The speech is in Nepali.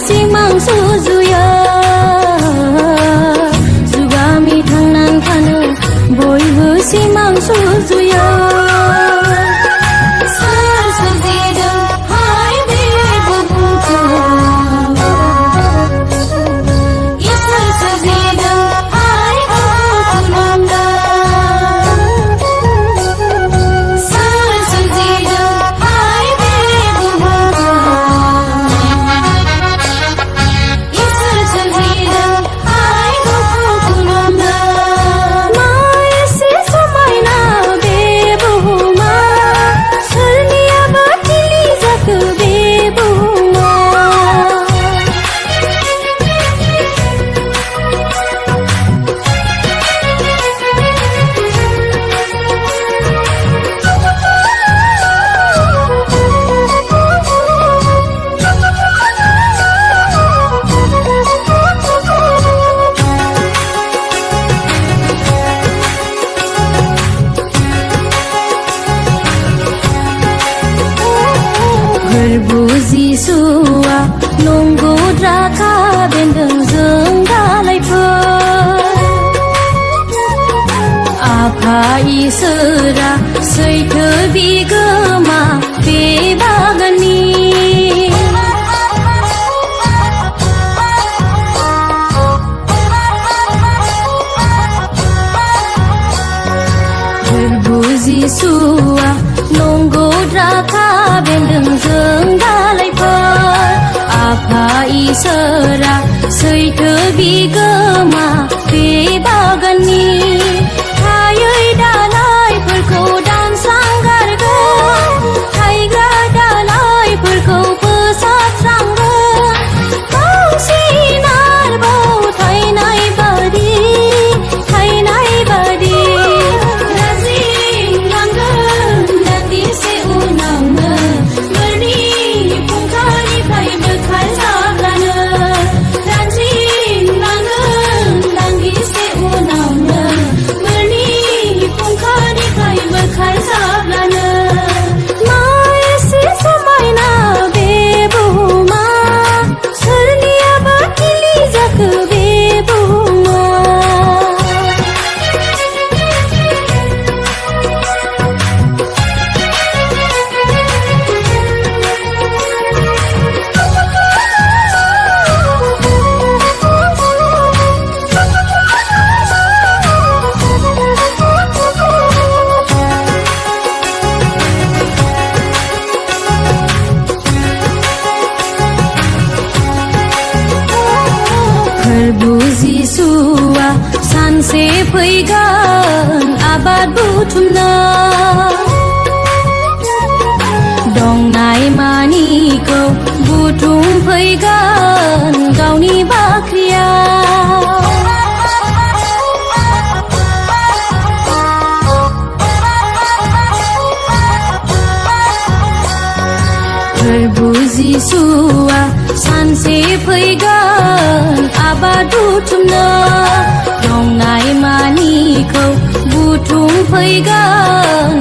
सिमां सुजुयो जुगामि थांनानै थानो बयबो सिमां सुजुयो सोर सोरजिदों हाय बे बुहुमखौ इसोर सोरजिदों हाय खुलुमदों सोर सोरजिदों हाय बे बुहुमखौ इसोर सोरजिदों हाय खुलुमदों मा एसे समायना बे बुहुमा सोरनियाबा थिलि जाखो बे बुहुमा फोरबु जिसुआ नंगौद्रा खाबेन्दों जों दालायफोर आफा इसोरा सैथो बिगोमा बे बागाननि फोरबु जिसुआ नंगौद्रा खाबेन्दों जों दालायफोर आफा इसोरा सैथो बिगोमा बे बागाननि थायै दालायफोरखौ दानस्रांगारगोन थायग्रा दालायफोरखौ फोसाबस्रांगोन बांसिन आरोबाव थायनाय बादि राजिलांगोन दान्दिसे उनावनो बोरनि फुंखानिफ्राय बोखारजाब्लानो राजिलांगोन दान्दिसे उनावनो बोरनि फुंखानिफ्राय बोखारजाब्लानो मा एसे समायना बे बुहुमा सोरनियाबा थिलि जाखो बे बुहुमा फोरबु जिसुआ सानसे फैगोन आबाद बुथुमनो दंनाय मानिखौ बुथुमफैगोन गावनि बाख्रियाव फोरबु जिसुआ सानसे फैगोन आबाद बुथुमनो दंनाय मानिखौ बुथुमफैगोन